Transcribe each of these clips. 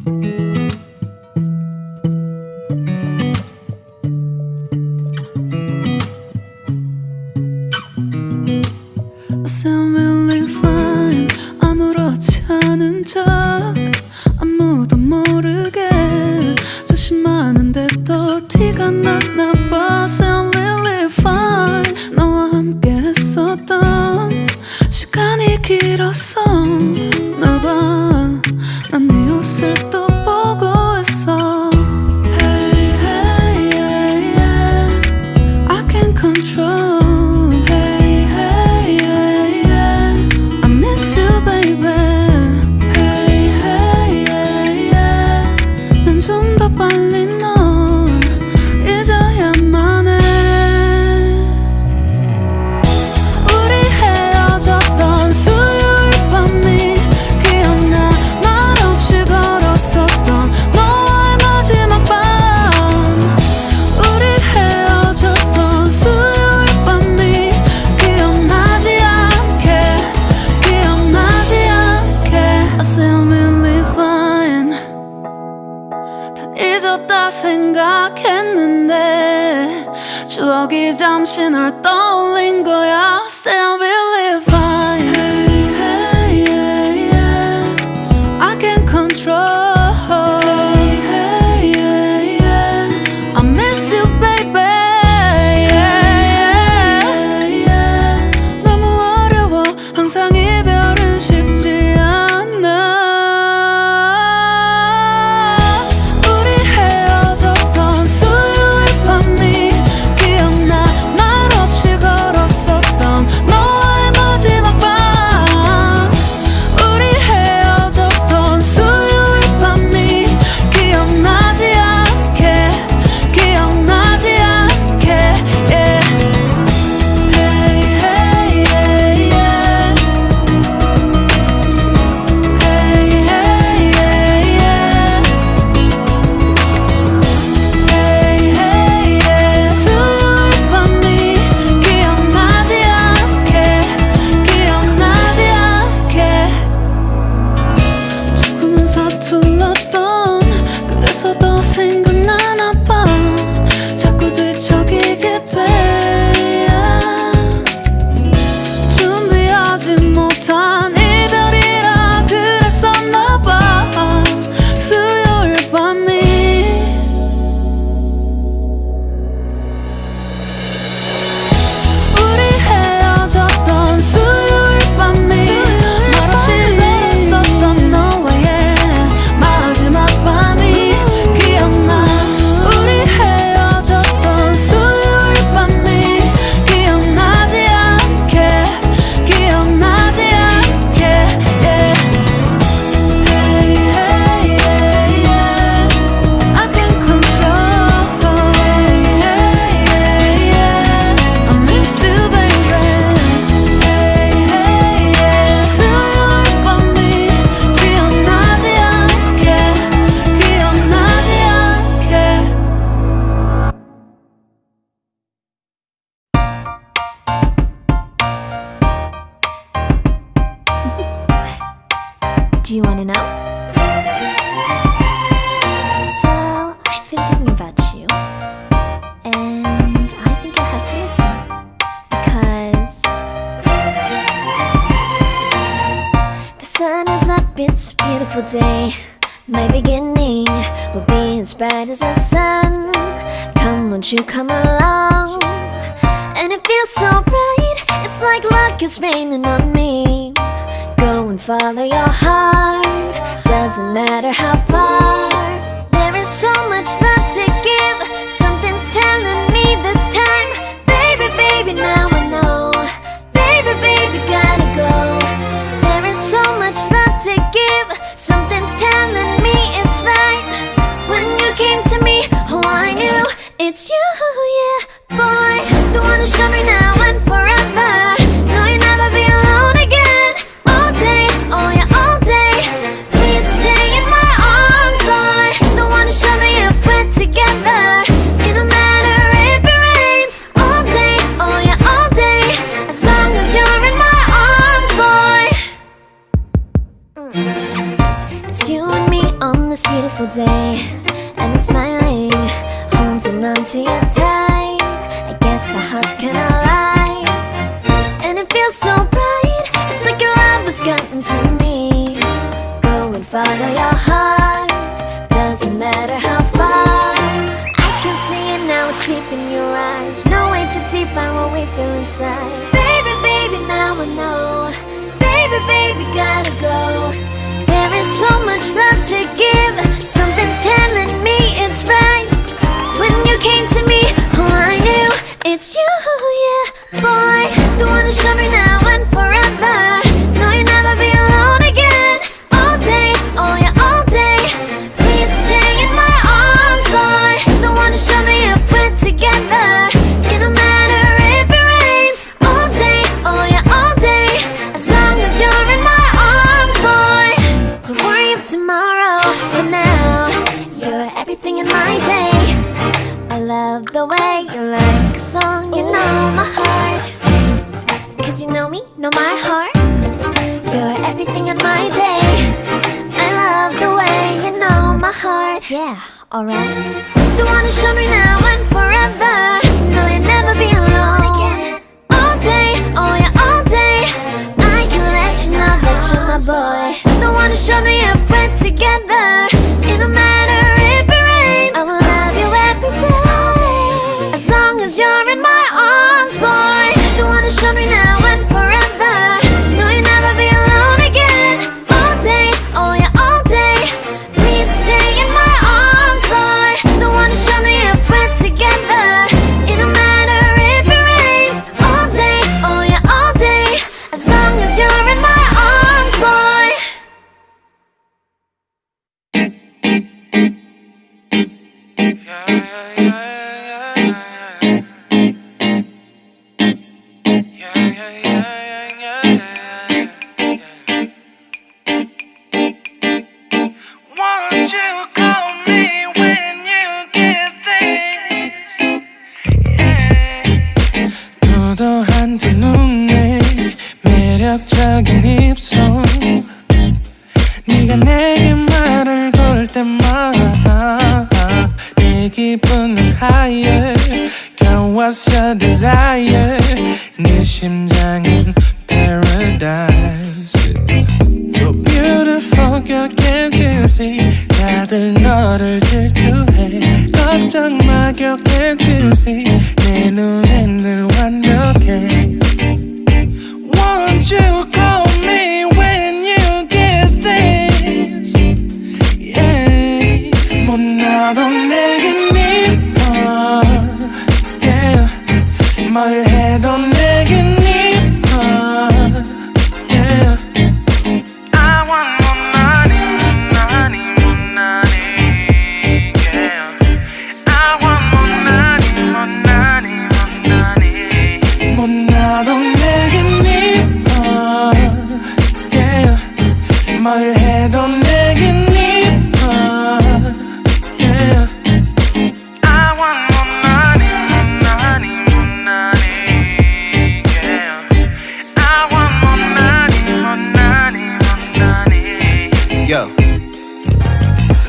I sound really fine 아무렇지 않은 척 아무도 모르게 조심하는데 또 티가 났나 봐 Sound really fine 너와 함께 했었던 시간이 길었어 나 봐 난 네 옷을 또 보고 있어 Hey hey yeah yeah I can't control 잊었다 생각했는데 추억이 잠시 널 떠올린 거야 Still really fine Hey, hey, yeah, yeah. I can't control Hey, hey, yeah, yeah. I miss you baby yeah, yeah, yeah. 너무 어려워 항상 이별은 쉽지 않아 서툴렀던 그래서 더 생각나나 봐 자꾸 뒤척이게 돼 준비하지 못한 이별이라 그랬었나 봐 수요일 밤이 우리 헤어졌던 수요일 밤이 말없이 걸었었던 너와의 Do you want to know? Well, I've been thinking about you, and I think I have to listen, because the sun is up, it's a beautiful day. My beginning will be as bright as the sun. Come, won't you come along? And it feels so bright, it's like luck is raining on me. Go and follow your heart, doesn't matter how far. There is so much love to give, something's telling me this time. Baby, baby, now I know. Baby, baby, gotta go. There is so much love to give, something's telling me it's right. When you came to me, oh I knew it's you, yeah, boy. The one who showed me now and forever. No, you'll never be alone again. All day, oh yeah, all day. Please stay in my arms, boy. The one who showed me if we're together. It don't matter if it rains. All day, oh yeah, all day. As long as you're in my arms, boy. It's you and me on this beautiful day, and you're smiling, holding on to your tight. I guess our hearts can align, and it feels so bright. It's like your love has gotten to me. Go and follow your heart, doesn't matter how far. I can see it now, it's deep in your eyes. No way to define what we feel inside. Baby, baby, now I know. Baby, baby, gotta go. There is so much love to give. Something's telling me it's right. When you came to me, oh, I knew it's you, yeah, boy. The one to show me now and forever. No, you'll never be alone again. All day, oh yeah, all day. Please stay in my arms, boy. The one to show me if we're together. It don't matter if it rains. All day, oh yeah, all day. As long as you're in my arms, boy. Don't worry of tomorrow. For now, you're everything in my day. I love the way you like a song. You know my heart, 'cause you know me, know my heart. You're everything in my day. I love the way you know my heart. Yeah, alright. The one to show me now and forever. No, you'll never be alone again. All day, oh yeah, all day. I can let you know that you're my boy. The one to show me if we're together. It don't matter if it rains. I will love you every day. As long as you're in my arms, boy. The one to show me now and forever. No, you'll never be alone again. All day, oh yeah, all day. Please stay in my arms, boy. The one to show me if we're together. It don't matter if it rains. All day, oh yeah, all day. As long as you're in my arms, boy. Won't you call me when you get this? Yeah. 도도한 두 눈에 매력적인 입술. 네가 내게 말을 걸 때마다 내 기분은 higher. Girl, what's your desire? 네 심장은 paradise. You're beautiful, girl, can't you see? 다들 너를 질투해. 걱정 마, girl, can't you see? 내 눈엔 늘 완벽해. Won't you call me when you get this? Yeah. 못나도 내겐 이뻐. Yeah. 뭘 해도 내겐 이뻐. Yeah. I want more money, money, more money. Yeah. I want more money, more money, more money. 못나도 내겐 이뻐. Yeah. 뭘 해도 내겐 이뻐. Yeah. I want more money, more money, more money. Yeah. I want more money, more money, more money. Yo.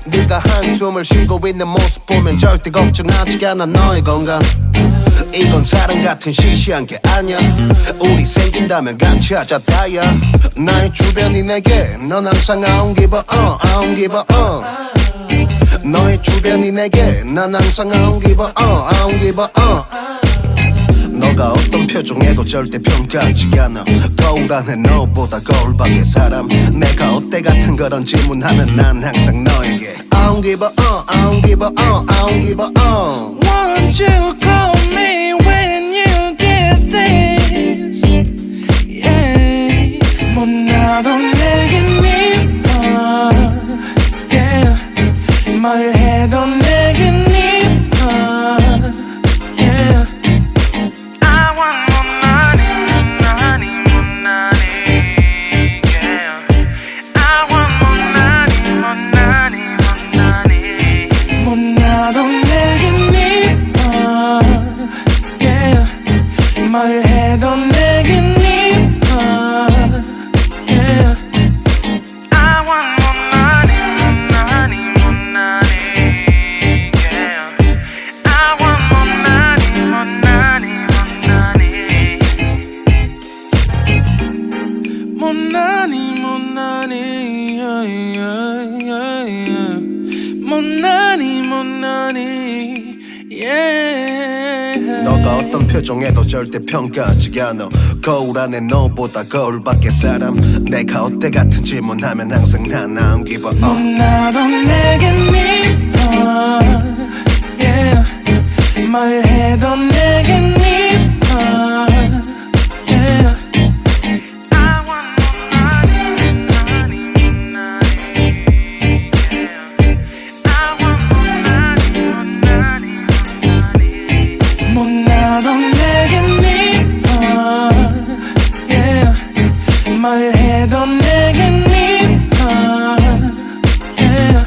네가 한숨을 쉬고 있는 모습 보면 절대 걱정하지 않아 너의 건강. 이건 사랑 같은 시시한 게 아니야. 우리 생긴다면 같이 하자 다야. 나의 주변이 내게 넌 항상 I don't give a I don't give a 너의 주변이 내게 난 항상 I don't give a I don't give a 너가 어떤 표정에도 절대 평가하지 않아. 거울 안에 너보다 거울 밖의 사람. 내가 어때 같은 그런 질문하면 난 항상 너에게 I don't give a I don't give a I don't give a Won't you call me when you get this? Yeah. 못나도 내겐 이뻐. Yeah. 뭘 해도 내겐 이뻐. Yeah. I want more money, money, more money. Yeah. I want more money, more money, more money. 못나도 내겐 이뻐. Yeah. 뭘 해도 내겐 이뻐. Yeah. I want more money, more money. 못나니 yeah. 너가 어떤 표정에도 절대 평가하지 않아 거울 안에 너보다 거울 밖에 사람 내가 어때 같은 질문하면 항상 난 안 give up 나도 내겐 미워 yeah. 뭘 해도 내겐 미워 yeah. 못나도 내겐 미워 yeah. 뭘 해도 내겐 미워 yeah.